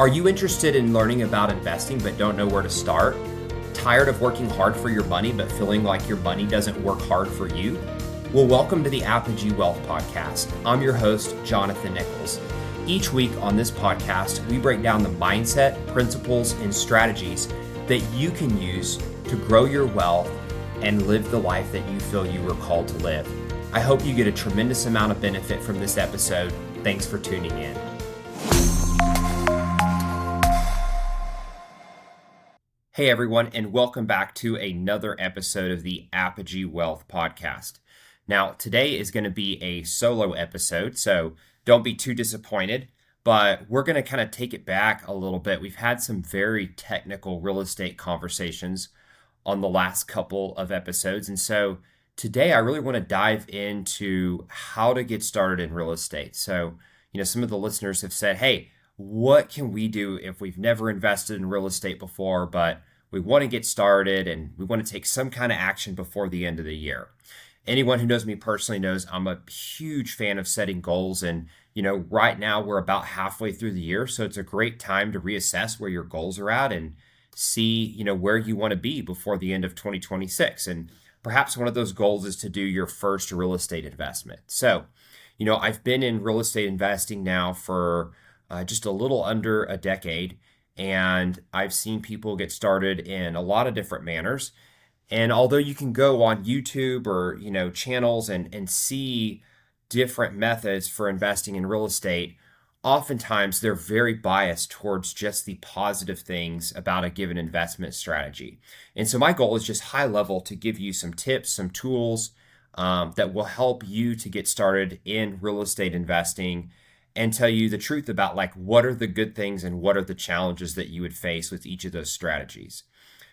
Are you interested in learning about investing but don't know where to start? Tired of working hard for your money but feeling like your money doesn't work hard for you? Well, welcome to the Apogee Wealth Podcast. I'm your host, Jonathan Nichols. Each week on this podcast, we break down the mindset, principles, and strategies that you can use to grow your wealth and live the life that you feel you were called to live. I hope you get a tremendous amount of benefit from this episode. Thanks for tuning in. Hey everyone, and welcome back to another episode of the Apogee Wealth Podcast. Now, today is going to be a solo episode, so don't be too disappointed, but we're going to kind of take it back a little bit. We've had some very technical real estate conversations on the last couple of episodes, and so today I really want to dive into how to get started in real estate. So, some of the listeners have said, hey, what can we do if we've never invested in real estate before, but we want to get started and we want to take some kind of action before the end of the year? Anyone who knows me personally knows I'm a huge fan of setting goals. And, right now we're about halfway through the year. So it's a great time to reassess where your goals are at and see, where you want to be before the end of 2026. And perhaps one of those goals is to do your first real estate investment. So, I've been in real estate investing now for just a little under a decade, and I've seen people get started in a lot of different manners. And although you can go on YouTube or, channels and see different methods for investing in real estate, oftentimes they're very biased towards just the positive things about a given investment strategy. And so my goal is just high level to give you some tips, some tools that will help you to get started in real estate investing and tell you the truth about what are the good things and what are the challenges that you would face with each of those strategies.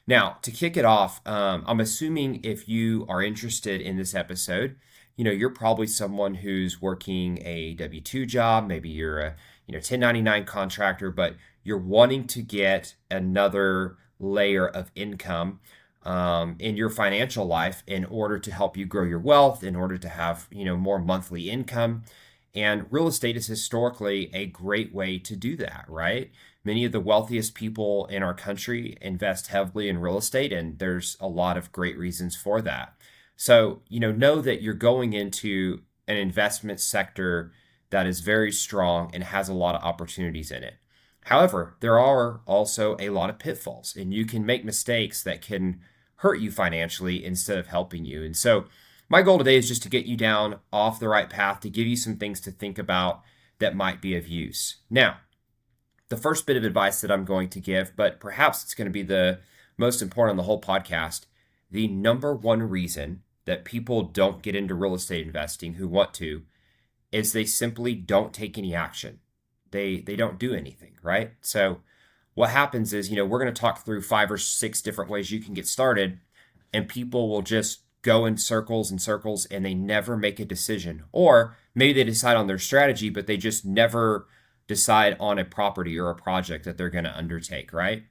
Now, to kick it off, I'm assuming if you are interested in this episode, you're probably someone who's working a W-2 job. Maybe you're a 1099 contractor, but you're wanting to get another layer of income in your financial life in order to help you grow your wealth, in order to have more monthly income. And real estate is historically a great way to do that, right? Many of the wealthiest people in our country invest heavily in real estate, and there's a lot of great reasons for that. So, know that you're going into an investment sector that is very strong and has a lot of opportunities in it. However, there are also a lot of pitfalls, and you can make mistakes that can hurt you financially instead of helping you. And so my goal today is just to get you down off the right path, to give you some things to think about that might be of use. Now, the first bit of advice that I'm going to give, but perhaps it's going to be the most important on the whole podcast, the number one reason that people don't get into real estate investing who want to is they simply don't take any action. They don't do anything, right? So what happens is, we're going to talk through 5 or 6 different ways you can get started, and people will just go in circles and circles and they never make a decision. Or maybe they decide on their strategy, but they just never decide on a property or a project that they're going to undertake, right?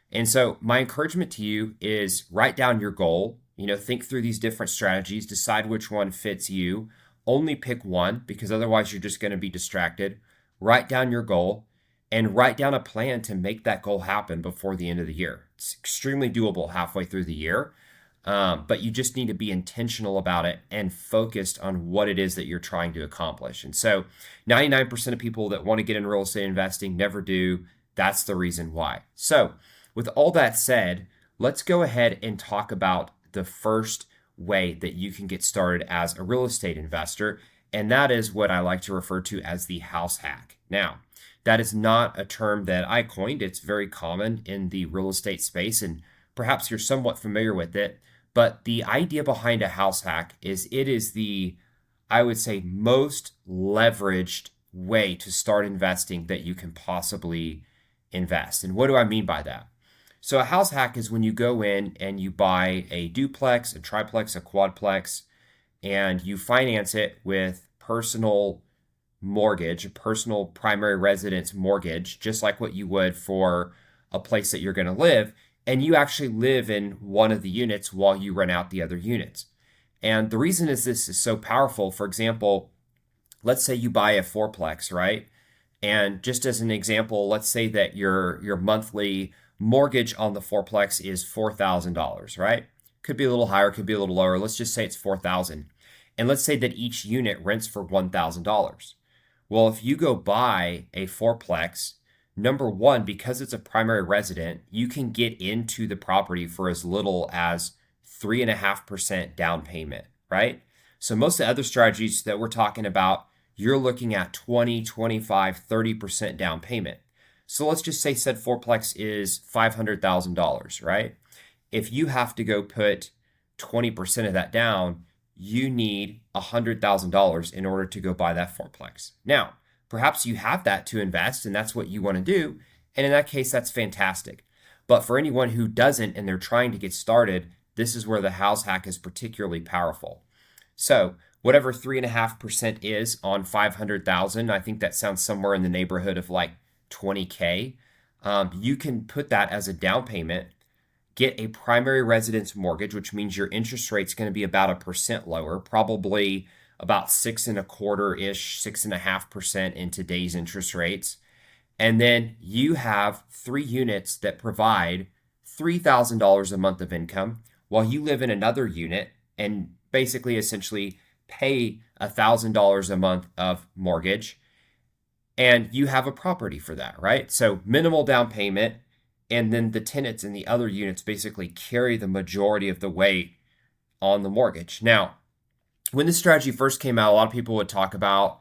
And so my encouragement to you is write down your goal, think through these different strategies, decide which one fits you. Only pick one, because otherwise you're just going to be distracted. Write down your goal and write down a plan to make that goal happen before the end of the year. It's extremely doable halfway through the year. But you just need to be intentional about it and focused on what it is that you're trying to accomplish. And so 99% of people that want to get in real estate investing never do. That's the reason why. So with all that said, let's go ahead and talk about the first way that you can get started as a real estate investor. And that is what I like to refer to as the house hack. Now, that is not a term that I coined. It's very common in the real estate space, and perhaps you're somewhat familiar with it. But the idea behind a house hack is it is the, I would say, most leveraged way to start investing that you can possibly invest. And what do I mean by that? So a house hack is when you go in and you buy a duplex, a triplex, a quadplex, and you finance it with personal mortgage, a personal primary residence mortgage, just like what you would for a place that you're going to live. And you actually live in one of the units while you rent out the other units. And the reason is this is so powerful. For example, let's say you buy a fourplex, right? And just as an example, let's say that your monthly mortgage on the fourplex is $4,000, right? Could be a little higher, could be a little lower. Let's just say it's 4,000. And let's say that each unit rents for $1,000. Well, if you go buy a fourplex, number one, because it's a primary resident, you can get into the property for as little as 3.5% down payment, right? So most of the other strategies that we're talking about, you're looking at 20, 25, 30% down payment. So let's just say said fourplex is $500,000, right? If you have to go put 20% of that down, you need $100,000 in order to go buy that fourplex. Now, perhaps you have that to invest and that's what you want to do. And in that case, that's fantastic. But for anyone who doesn't and they're trying to get started, this is where the house hack is particularly powerful. So whatever 3.5% is on 500,000, I think that sounds somewhere in the neighborhood of like 20K. You can put that as a down payment, get a primary residence mortgage, which means your interest rate's going to be about 1% lower, probably about 6.25-ish, 6.5% in today's interest rates. And then you have 3 units that provide $3,000 a month of income while you live in another unit and basically essentially pay $1,000 a month of mortgage. And you have a property for that, right? So minimal down payment. And then the tenants in the other units basically carry the majority of the weight on the mortgage. Now, when this strategy first came out, a lot of people would talk about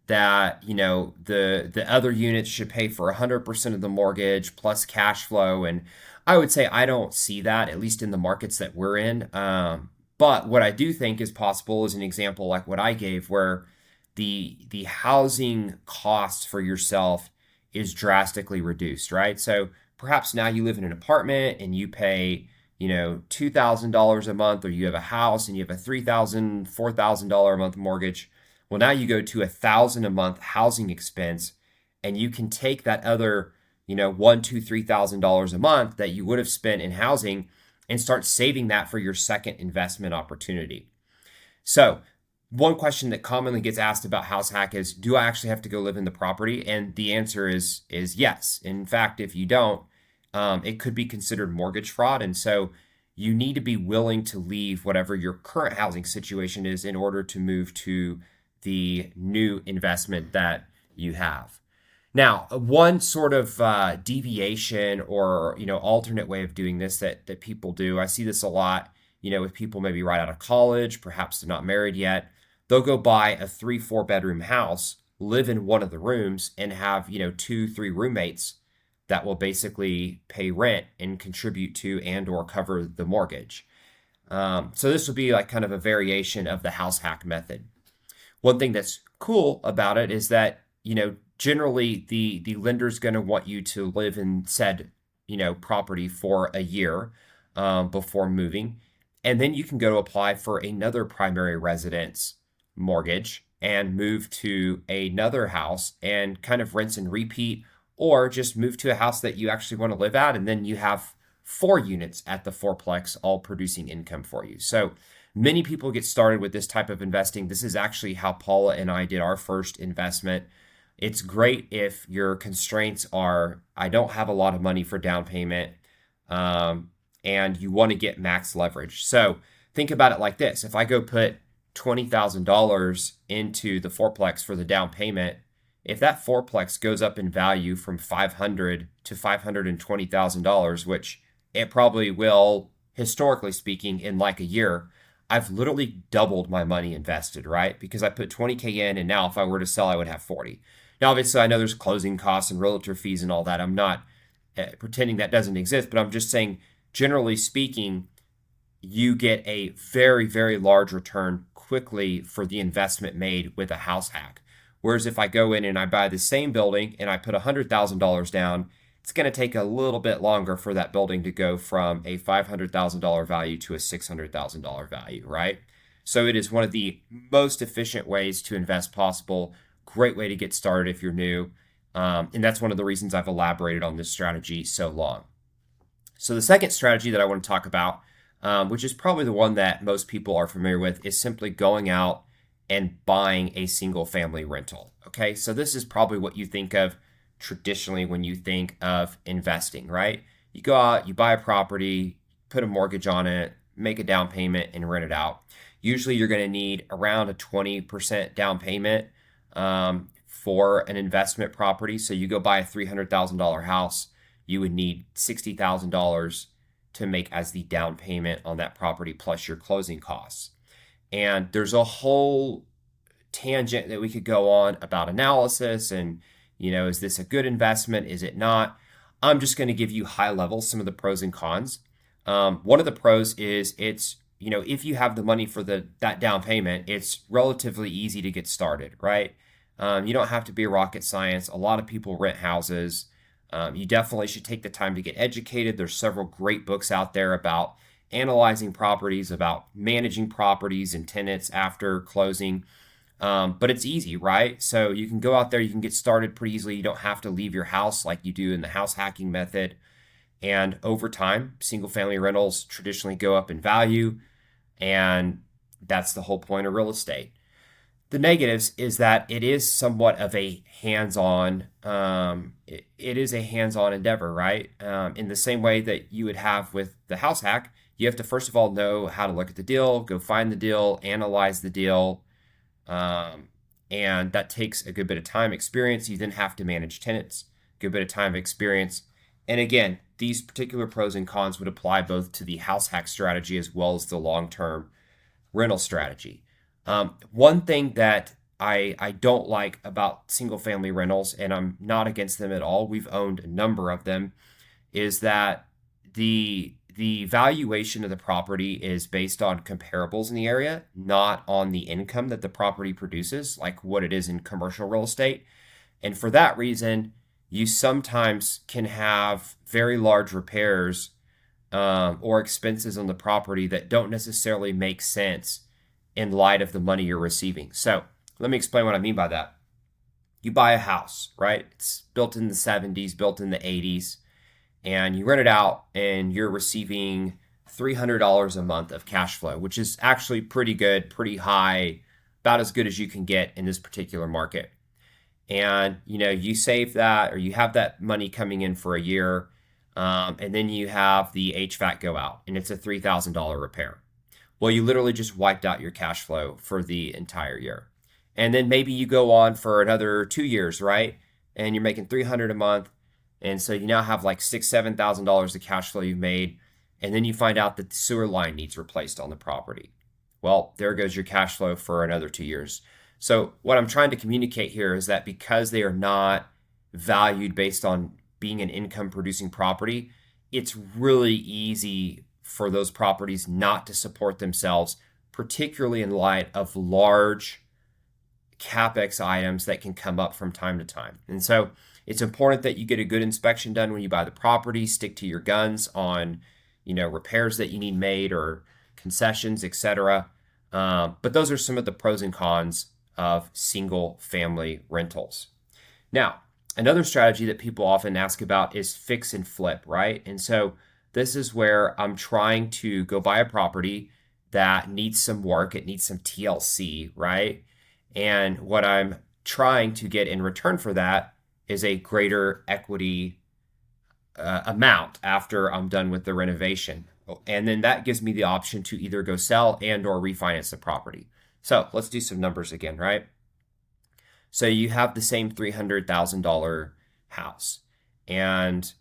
that, the other units should pay for 100% of the mortgage plus cash flow. And I would say I don't see that, at least in the markets that we're in. But what I do think is possible is an example like what I gave, where the housing cost for yourself is drastically reduced, right? So perhaps now you live in an apartment and you pay, $2,000 a month, or you have a house and you have a $3,000, $4,000 a month mortgage. Well, now you go to $1,000 a month housing expense, and you can take that other, $1,000, $2,000, $3,000 a month that you would have spent in housing and start saving that for your second investment opportunity. So one question that commonly gets asked about house hack is, do I actually have to go live in the property? And the answer is yes. In fact, if you don't, it could be considered mortgage fraud. And so you need to be willing to leave whatever your current housing situation is in order to move to the new investment that you have. Now, one sort of deviation or alternate way of doing this that people do, I see this a lot, with people maybe right out of college, perhaps they're not married yet. They'll go buy a 3-4 bedroom house, live in one of the rooms, and have 2-3 roommates that will basically pay rent and contribute to and or cover the mortgage. So this would be like kind of a variation of the house hack method. One thing that's cool about it is that generally the lender's going to want you to live in said property for a year before moving, and then you can go to apply for another primary residence mortgage and move to another house and kind of rinse and repeat, or just move to a house that you actually want to live at, and then you have 4 units at the fourplex all producing income for you. So many people get started with this type of investing. This is actually how Paula and I did our first investment. It's great if your constraints are, I don't have a lot of money for down payment, and you want to get max leverage. So think about it like this. If I go put $20,000 into the fourplex for the down payment, if that fourplex goes up in value from $500,000 to $520,000, which it probably will, historically speaking, in like a year, I've literally doubled my money invested, right? Because I put 20K in, and now if I were to sell, I would have 40. Now, obviously, I know there's closing costs and realtor fees and all that. I'm not pretending that doesn't exist, but I'm just saying, generally speaking, you get a very, very large return quickly for the investment made with a house hack. Whereas if I go in and I buy the same building and I put $100,000 down, it's going to take a little bit longer for that building to go from a $500,000 value to a $600,000 value, right? So it is one of the most efficient ways to invest possible. Great way to get started if you're new. And that's one of the reasons I've elaborated on this strategy so long. So the second strategy that I want to talk about, which is probably the one that most people are familiar with, is simply going out and buying a single family rental. Okay, so this is probably what you think of traditionally when you think of investing, right? You go out, you buy a property, put a mortgage on it, make a down payment, and rent it out. Usually, you're going to need around a 20% down payment for an investment property. So you go buy a $300,000 house, you would need $60,000 to make as the down payment on that property plus your closing costs. And there's a whole tangent that we could go on about analysis and, is this a good investment? Is it not? I'm just going to give you high level some of the pros and cons. One of the pros is it's, if you have the money for that down payment, it's relatively easy to get started, right? You don't have to be a rocket science. A lot of people rent houses. You definitely should take the time to get educated. There's several great books out there about analyzing properties, about managing properties and tenants after closing. But it's easy, right? So you can go out there, you can get started pretty easily. You don't have to leave your house like you do in the house hacking method. And over time, single family rentals traditionally go up in value. And that's the whole point of real estate. The negatives is that it is somewhat of a hands-on, it is a hands-on endeavor, right? In the same way that you would have with the house hack, you have to first of all know how to look at the deal, go find the deal, analyze the deal, and that takes a good bit of time, experience. You then have to manage tenants, good bit of time, experience. And again, these particular pros and cons would apply both to the house hack strategy as well as the long-term rental strategy. One thing that I don't like about single family rentals, and I'm not against them at all, we've owned a number of them, is that the valuation of the property is based on comparables in the area, not on the income that the property produces, like what it is in commercial real estate. And for that reason, you sometimes can have very large repairs or expenses on the property that don't necessarily make sense in light of the money you're receiving. So let me explain what I mean by that. You buy a house, right? It's built in the 70s, built in the 80s, and you rent it out and you're receiving $300 a month of cash flow, which is actually pretty good, pretty high, about as good as you can get in this particular market. And, you save that or you have that money coming in for a year, and then you have the HVAC go out and it's a $3,000 repair. Well, you literally just wiped out your cash flow for the entire year. And then maybe you go on for another 2 years, right? And you're making $300 a month. And so you now have like $6,000, $7,000 of cash flow you've made. And then you find out that the sewer line needs replaced on the property. Well, there goes your cash flow for another 2 years. So what I'm trying to communicate here is that because they are not valued based on being an income producing property, it's really easy for those properties not to support themselves, particularly in light of large CapEx items that can come up from time to time. And so it's important that you get a good inspection done when you buy the property, stick to your guns on, repairs that you need made or concessions, etc. But those are some of the pros and cons of single family rentals. Now, another strategy that people often ask about is fix and flip, right? And so this is where I'm trying to go buy a property that needs some work. It needs some TLC, right? And what I'm trying to get in return for that is a greater equity amount after I'm done with the renovation. And then that gives me the option to either go sell and or refinance the property. So let's do some numbers again, right? So you have the same $300,000 house. And,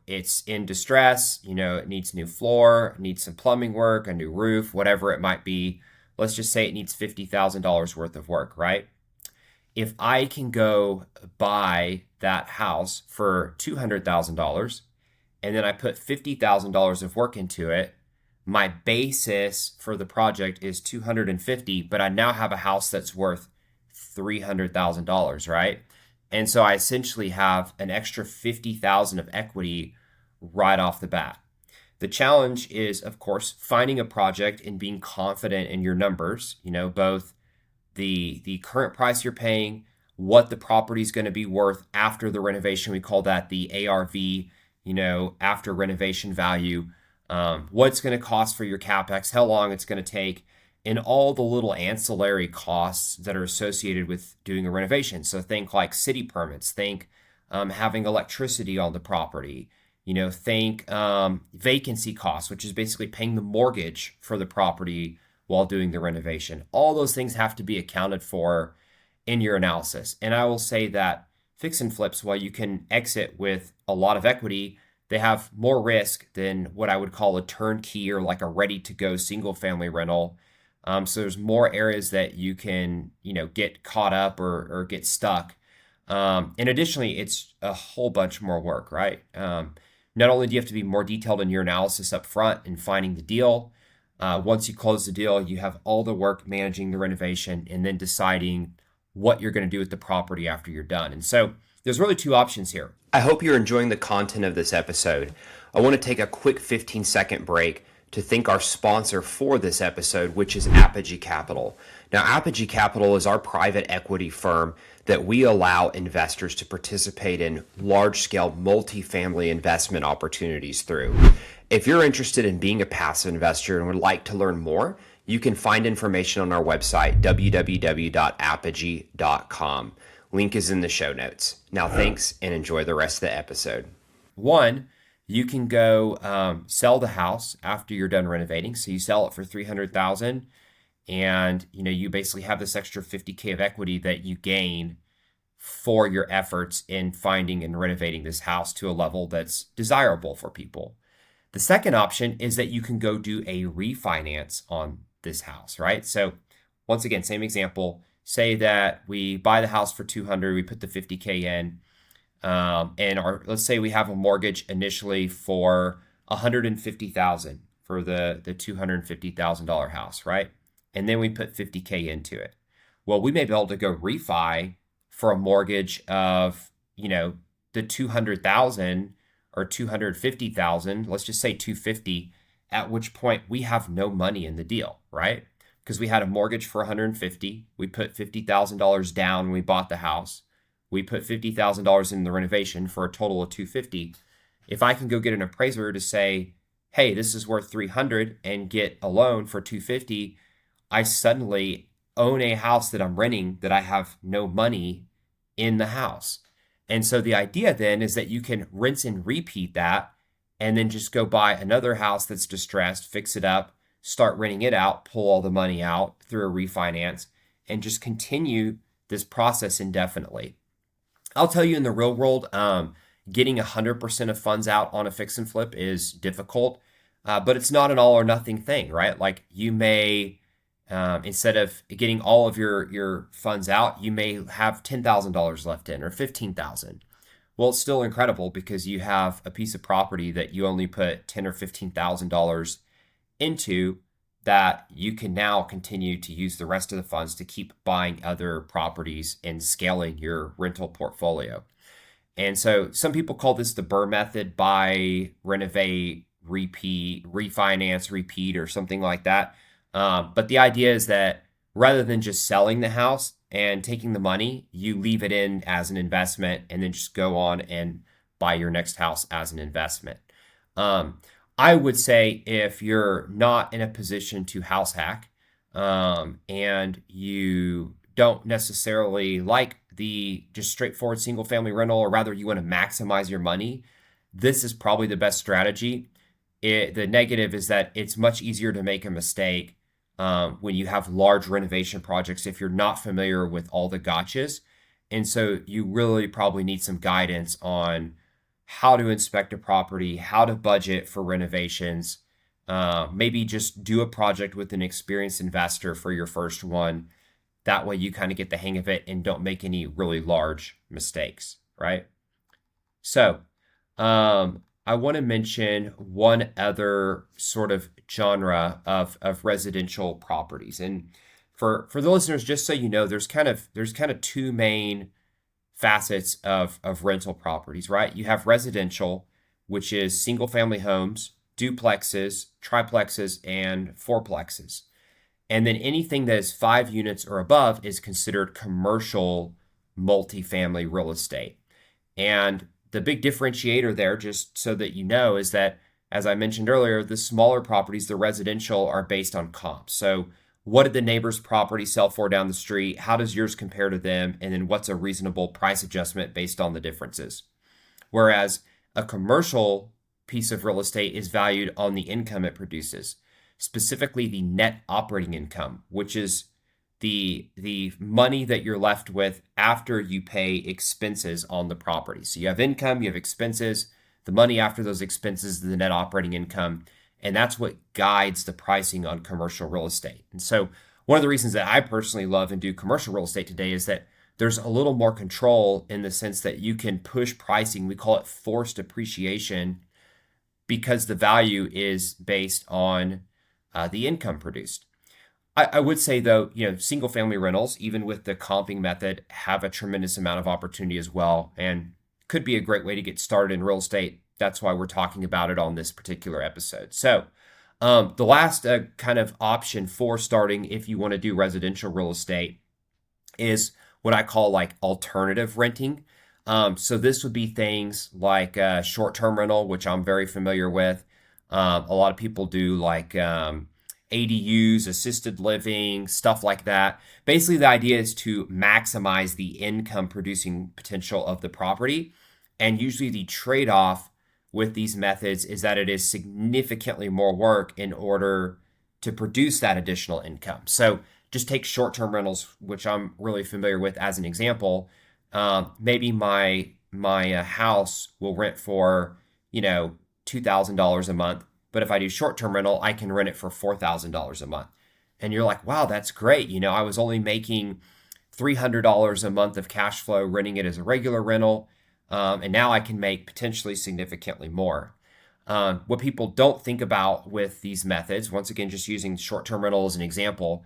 it's in distress, it needs new floor, needs some plumbing work, a new roof, whatever it might be. Let's just say it needs $50,000 worth of work, right? If I can go buy that house for $200,000 and then I put $50,000 of work into it, my basis for the project is $250,000, but I now have a house that's worth $300,000, right? And so I essentially have an extra $50,000 of equity right off the bat. The challenge is, of course, finding a project and being confident in your numbers, both the current price you're paying, what the property is going to be worth after the renovation. We call that the ARV, after renovation value, what it's going to cost for your CapEx, how long it's going to take, and all the little ancillary costs that are associated with doing a renovation. So think like city permits, think having electricity on the property, think vacancy costs, which is basically paying the mortgage for the property while doing the renovation. All those things have to be accounted for in your analysis. And I will say that fix and flips, while you can exit with a lot of equity, they have more risk than what I would call a turnkey or like a ready to go single family rental. So there's more areas that you can, get caught up or get stuck. And additionally, it's a whole bunch more work, right? Not only do you have to be more detailed in your analysis up front and finding the deal, once you close the deal, you have all the work managing the renovation and then deciding what you're going to do with the property after you're done. And so there's really two options here. I hope you're enjoying the content of this episode. I want to take a quick 15-second break to thank our sponsor for this episode, which is Apogee Capital. Now, Apogee Capital is our private equity firm that we allow investors to participate in large-scale multifamily investment opportunities through. If you're interested in being a passive investor and would like to learn more, you can find information on our website, www.apogee.com. Link is in the show notes. Now, thanks and enjoy the rest of the episode. One, you can go sell the house after you're done renovating. So you sell it for $300,000, and you basically have this extra $50K of equity that you gain for your efforts in finding and renovating this house to a level that's desirable for people. The second option is that you can go do a refinance on this house, right? So once again, same example. Say that we buy the house for $200,000, we put the $50K in. And let's say we have a mortgage initially for $150,000 for the $250,000 house, right? And then we put $50K into it. Well, we may be able to go refi for a mortgage of, the $200,000 or $250,000, let's just say $250,000, at which point we have no money in the deal, right? Because we had a mortgage for $150,000, we put $50,000 down when we bought the house. We put $50,000 in the renovation for a total of $250,000. If I can go get an appraiser to say, hey, this is worth $300,000 and get a loan for $250,000, I suddenly own a house that I'm renting that I have no money in the house. And so the idea then is that you can rinse and repeat that and then just go buy another house that's distressed, fix it up, start renting it out, pull all the money out through a refinance, and just continue this process indefinitely. I'll tell you, in the real world, getting 100% of funds out on a fix and flip is difficult, but it's not an all or nothing thing, right? Like you may, instead of getting all of your funds out, you may have $10,000 left in or $15,000. Well, it's still incredible because you have a piece of property that you only put $10,000 or $15,000 into, that you can now continue to use the rest of the funds to keep buying other properties and scaling your rental portfolio. And so some people call this the BRRRR method: buy, renovate, repeat, refinance, repeat, or something like that. But the idea is that rather than just selling the house and taking the money, you leave it in as an investment and then just go on and buy your next house as an investment. I would say if you're not in a position to house hack, and you don't necessarily like the just straightforward single family rental, or rather you want to maximize your money, this is probably the best strategy. The negative is that it's much easier to make a mistake when you have large renovation projects if you're not familiar with all the gotchas. And so you really probably need some guidance on how to inspect a property, how to budget for renovations, maybe just do a project with an experienced investor for your first one. That way you kind of get the hang of it and don't make any really large mistakes, right? So I want to mention one other sort of genre of residential properties. And for the listeners, just so you know, there's kind of two main facets of rental properties, right? You have residential, which is single family homes, duplexes, triplexes, and fourplexes. And then anything that is 5 units or above is considered commercial multifamily real estate. And the big differentiator there, just so that you know, is that, as I mentioned earlier, the smaller properties, the residential, are based on comps. So what did the neighbor's property sell for down the street? How does yours compare to them? And then what's a reasonable price adjustment based on the differences? Whereas a commercial piece of real estate is valued on the income it produces, specifically the net operating income, which is the money that you're left with after you pay expenses on the property. So you have income, you have expenses, the money after those expenses is the net operating income, and that's what guides the pricing on commercial real estate. And so one of the reasons that I personally love and do commercial real estate today is that there's a little more control in the sense that you can push pricing. We call it forced appreciation because the value is based on the income produced. I would say, though, single family rentals, even with the comping method, have a tremendous amount of opportunity as well and could be a great way to get started in real estate. That's why we're talking about it on this particular episode. So the last kind of option for starting if you want to do residential real estate is what I call like alternative renting. So this would be things like short-term rental, which I'm very familiar with. A lot of people do like ADUs, assisted living, stuff like that. Basically, the idea is to maximize the income producing potential of the property. And usually the trade-off with these methods is that it is significantly more work in order to produce that additional income. So just take short-term rentals, which I'm really familiar with as an example. Maybe my house will rent for, $2,000 a month. But if I do short-term rental, I can rent it for $4,000 a month. And you're like, wow, that's great. I was only making $300 a month of cash flow renting it as a regular rental. And now I can make potentially significantly more. What people don't think about with these methods, once again, just using short-term rental as an example,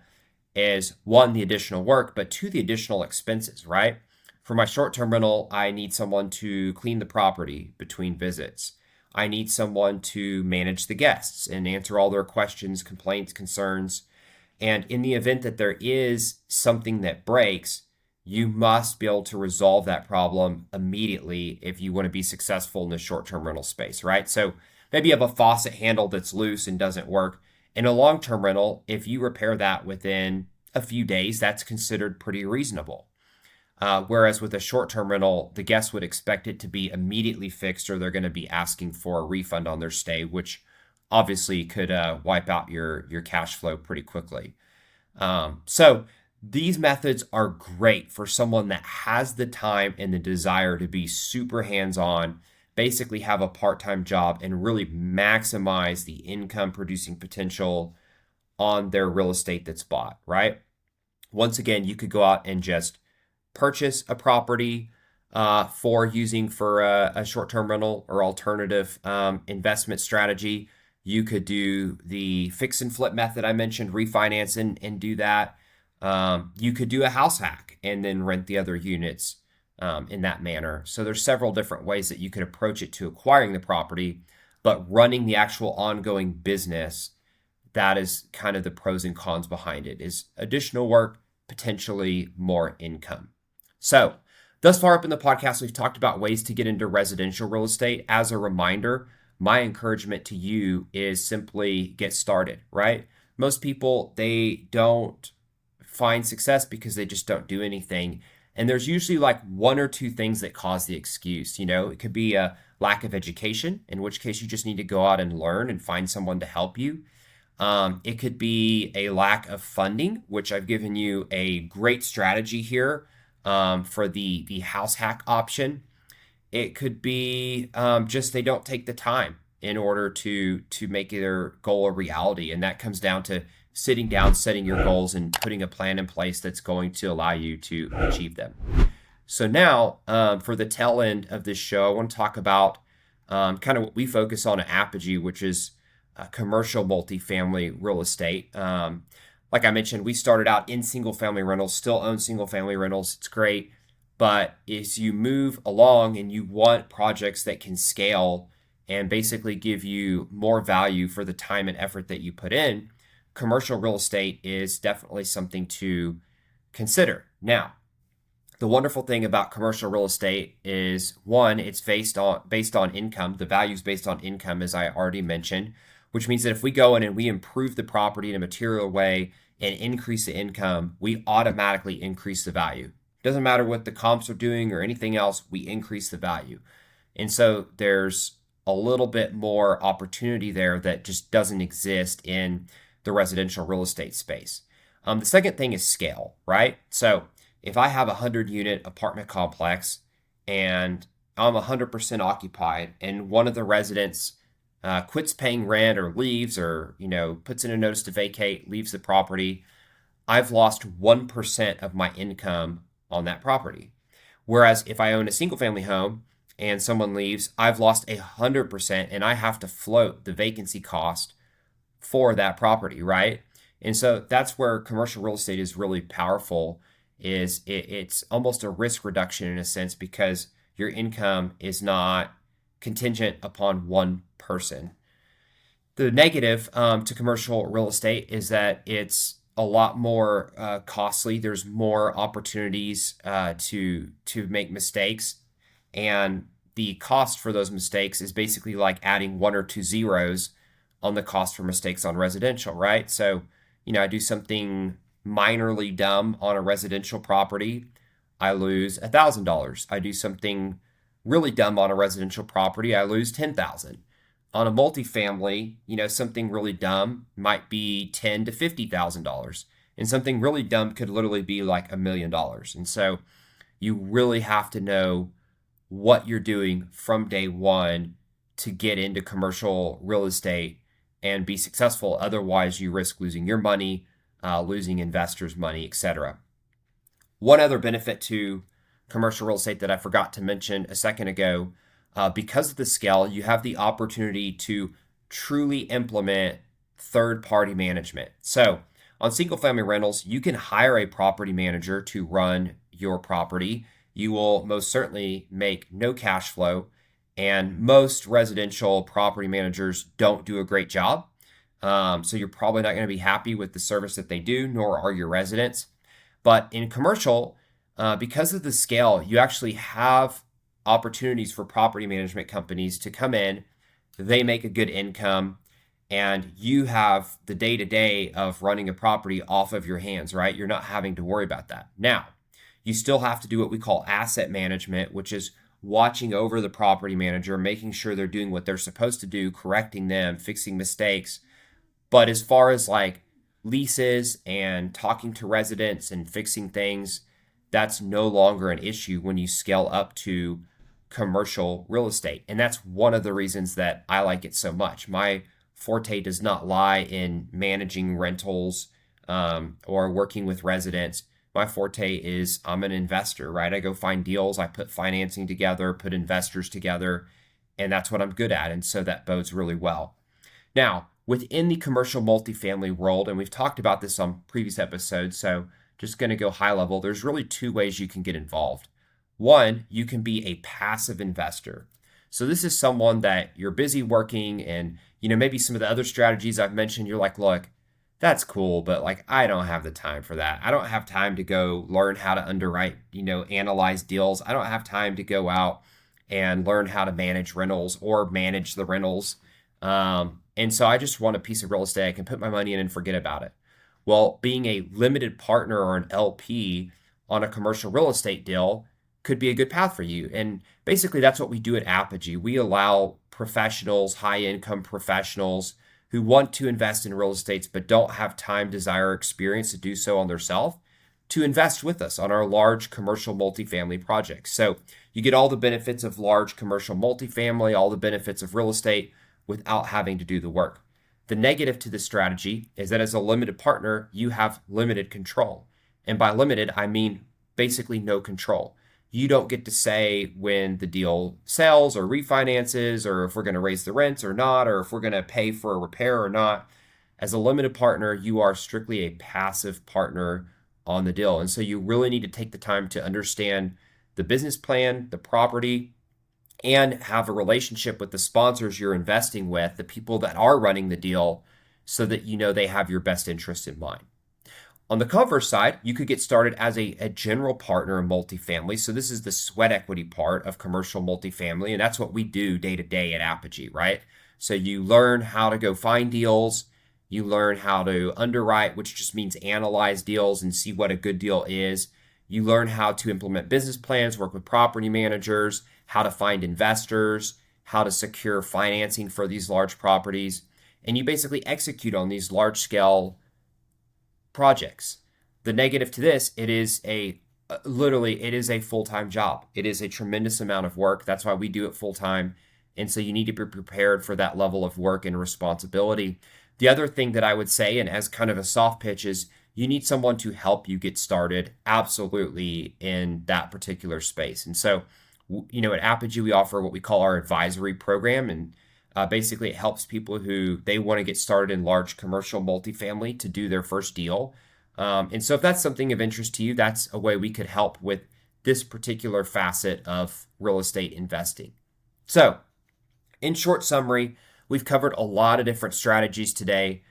is one, the additional work, but two, the additional expenses, right? For my short-term rental, I need someone to clean the property between visits. I need someone to manage the guests and answer all their questions, complaints, concerns. And in the event that there is something that breaks, you must be able to resolve that problem immediately if you want to be successful in the short-term rental space, right? So maybe you have a faucet handle that's loose and doesn't work. In a long-term rental, if you repair that within a few days, that's considered pretty reasonable. Whereas with a short-term rental, the guests would expect it to be immediately fixed or they're going to be asking for a refund on their stay, which obviously could wipe out your cash flow pretty quickly. So these methods are great for someone that has the time and the desire to be super hands-on, basically have a part-time job and really maximize the income producing potential on their real estate that's bought, right? Once again, you could go out and just purchase a property for a short-term rental or alternative investment strategy. You could do the fix and flip method I mentioned, refinance and do that. You could do a house hack and then rent the other units in that manner. So there's several different ways that you could approach it to acquiring the property, but running the actual ongoing business, that is kind of the pros and cons behind it, is additional work, potentially more income. So thus far up in the podcast, we've talked about ways to get into residential real estate. As a reminder, my encouragement to you is simply get started, right? Most people, they don't find success because they just don't do anything. And there's usually like one or two things that cause the excuse. It could be a lack of education, in which case you just need to go out and learn and find someone to help you. It could be a lack of funding, which I've given you a great strategy here for the house hack option. It could be just they don't take the time in order to make their goal a reality. And that comes down to sitting down, setting your goals, and putting a plan in place that's going to allow you to achieve them. So now, for the tail end of this show, I want to talk about kind of what we focus on at Apogee, which is commercial multifamily real estate. Like I mentioned, we started out in single family rentals, still own single family rentals. It's great. But as you move along and you want projects that can scale and basically give you more value for the time and effort that you put in, commercial real estate is definitely something to consider. Now, the wonderful thing about commercial real estate is, one, it's based on income. The value is based on income, as I already mentioned, which means that if we go in and we improve the property in a material way, and increase the income, we automatically increase the value. Doesn't matter what the comps are doing or anything else, we increase the value. And so there's a little bit more opportunity there that just doesn't exist in the residential real estate space. The second thing is scale, right? So if I have a 100-unit apartment complex and I'm 100% occupied and one of the residents quits paying rent or leaves or, puts in a notice to vacate, leaves the property, I've lost 1% of my income on that property. Whereas if I own a single family home and someone leaves, I've lost 100% and I have to float the vacancy cost for that property, right? And so that's where commercial real estate is really powerful, is it's almost a risk reduction in a sense because your income is not contingent upon one person. The negative to commercial real estate is that it's a lot more costly. There's more opportunities to make mistakes, and the cost for those mistakes is basically like adding one or two zeros on the cost for mistakes on residential, right? So, I do something minorly dumb on a residential property, I lose $1,000. I do something really dumb on a residential property, I lose 10,000. On a multifamily, something really dumb might be $10,000 to $50,000, and something really dumb could literally be like $1,000,000. And so you really have to know what you're doing from day one to get into commercial real estate and be successful. Otherwise, you risk losing your money, losing investors' money, etc. One other benefit to commercial real estate that I forgot to mention a second ago, because of the scale, you have the opportunity to truly implement third-party management. So on single-family rentals, you can hire a property manager to run your property. You will most certainly make no cash flow, and most residential property managers don't do a great job. So you're probably not going to be happy with the service that they do, nor are your residents. But in commercial, because of the scale, you actually have opportunities for property management companies to come in. They make a good income, and you have the day-to-day of running a property off of your hands, right? You're not having to worry about that. Now, you still have to do what we call asset management, which is watching over the property manager, making sure they're doing what they're supposed to do, correcting them, fixing mistakes. But as far as like leases and talking to residents and fixing things, that's no longer an issue when you scale up to commercial real estate. And that's one of the reasons that I like it so much. My forte does not lie in managing rentals or working with residents. My forte is I'm an investor, right? I go find deals, I put financing together, put investors together, and that's what I'm good at. And so that bodes really well. Now, within the commercial multifamily world, and we've talked about this on previous episodes, so just going to go high level, there's really two ways you can get involved. One, you can be a passive investor. So this is someone that you're busy working and, maybe some of the other strategies I've mentioned, you're like, look, that's cool, but like, I don't have the time for that. I don't have time to go learn how to underwrite, analyze deals. I don't have time to go out and learn how to manage rentals or manage the rentals. And so I just want a piece of real estate I can put my money in and forget about it. Well, being a limited partner or an LP on a commercial real estate deal could be a good path for you. And basically, that's what we do at Apogee. We allow professionals, high-income professionals who want to invest in real estate but don't have time, desire, or experience to do so on themselves to invest with us on our large commercial multifamily projects. So you get all the benefits of large commercial multifamily, all the benefits of real estate without having to do the work. The negative to this strategy is that as a limited partner, you have limited control. And by limited, I mean basically no control. You don't get to say when the deal sells or refinances, or if we're going to raise the rents or not, or if we're going to pay for a repair or not. As a limited partner, you are strictly a passive partner on the deal. And so you really need to take the time to understand the business plan, the property, and have a relationship with the sponsors you're investing with, the people that are running the deal, so that they have your best interest in mind. On the converse side, you could get started as a general partner in multifamily. So this is the sweat equity part of commercial multifamily, and that's what we do day to day at Apogee, right? So you learn how to go find deals, You learn how to underwrite, which just means analyze deals and see what a good deal is. You learn how to implement business plans, work with property managers, how to find investors, how to secure financing for these large properties. And you basically execute on these large scale projects. The negative to this, it is a full-time job. It is a tremendous amount of work. That's why we do it full-time. And so you need to be prepared for that level of work and responsibility. The other thing that I would say, and as kind of a soft pitch, is you need someone to help you get started absolutely in that particular space. And so, at Apogee, we offer what we call our advisory program. And basically, it helps people who they want to get started in large commercial multifamily to do their first deal. And so if that's something of interest to you, that's a way we could help with this particular facet of real estate investing. So in short summary, we've covered a lot of different strategies today.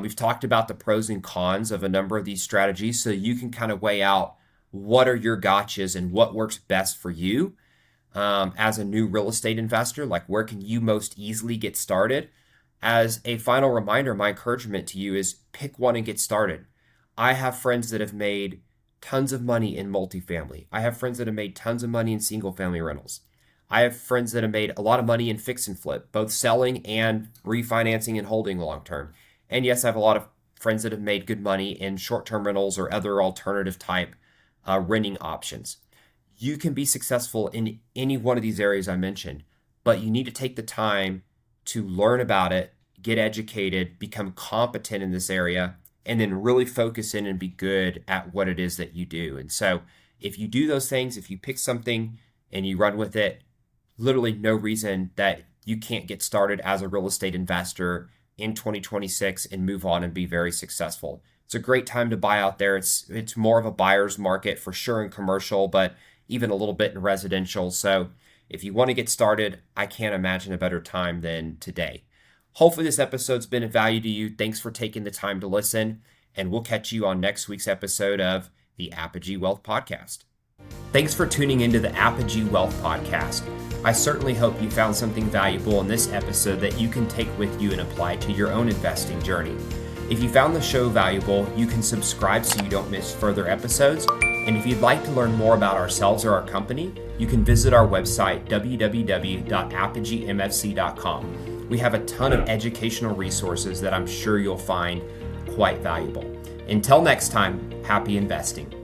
We've talked about the pros and cons of a number of these strategies so you can kind of weigh out what are your gotchas and what works best for you as a new real estate investor, like where can you most easily get started. As a final reminder, my encouragement to you is pick one and get started. I have friends that have made tons of money in multifamily. I have friends that have made tons of money in single family rentals. I have friends that have made a lot of money in fix and flip, both selling and refinancing and holding long term. And yes, I have a lot of friends that have made good money in short-term rentals or other alternative type renting options. You can be successful in any one of these areas I mentioned, but you need to take the time to learn about it, get educated, become competent in this area, and then really focus in and be good at what it is that you do. And so if you do those things, if you pick something and you run with it, literally no reason that you can't get started as a real estate investor in 2026 and move on and be very successful. It's a great time to buy out there. It's more of a buyer's market for sure in commercial, but even a little bit in residential. So if you want to get started, I can't imagine a better time than today. Hopefully this episode's been of value to you. Thanks for taking the time to listen, and we'll catch you on next week's episode of the Apogee Wealth Podcast. Thanks for tuning into the Apogee Wealth Podcast. I certainly hope you found something valuable in this episode that you can take with you and apply to your own investing journey. If you found the show valuable, you can subscribe so you don't miss further episodes. And if you'd like to learn more about ourselves or our company, you can visit our website, www.apogeemfc.com. We have a ton of educational resources that I'm sure you'll find quite valuable. Until next time, happy investing.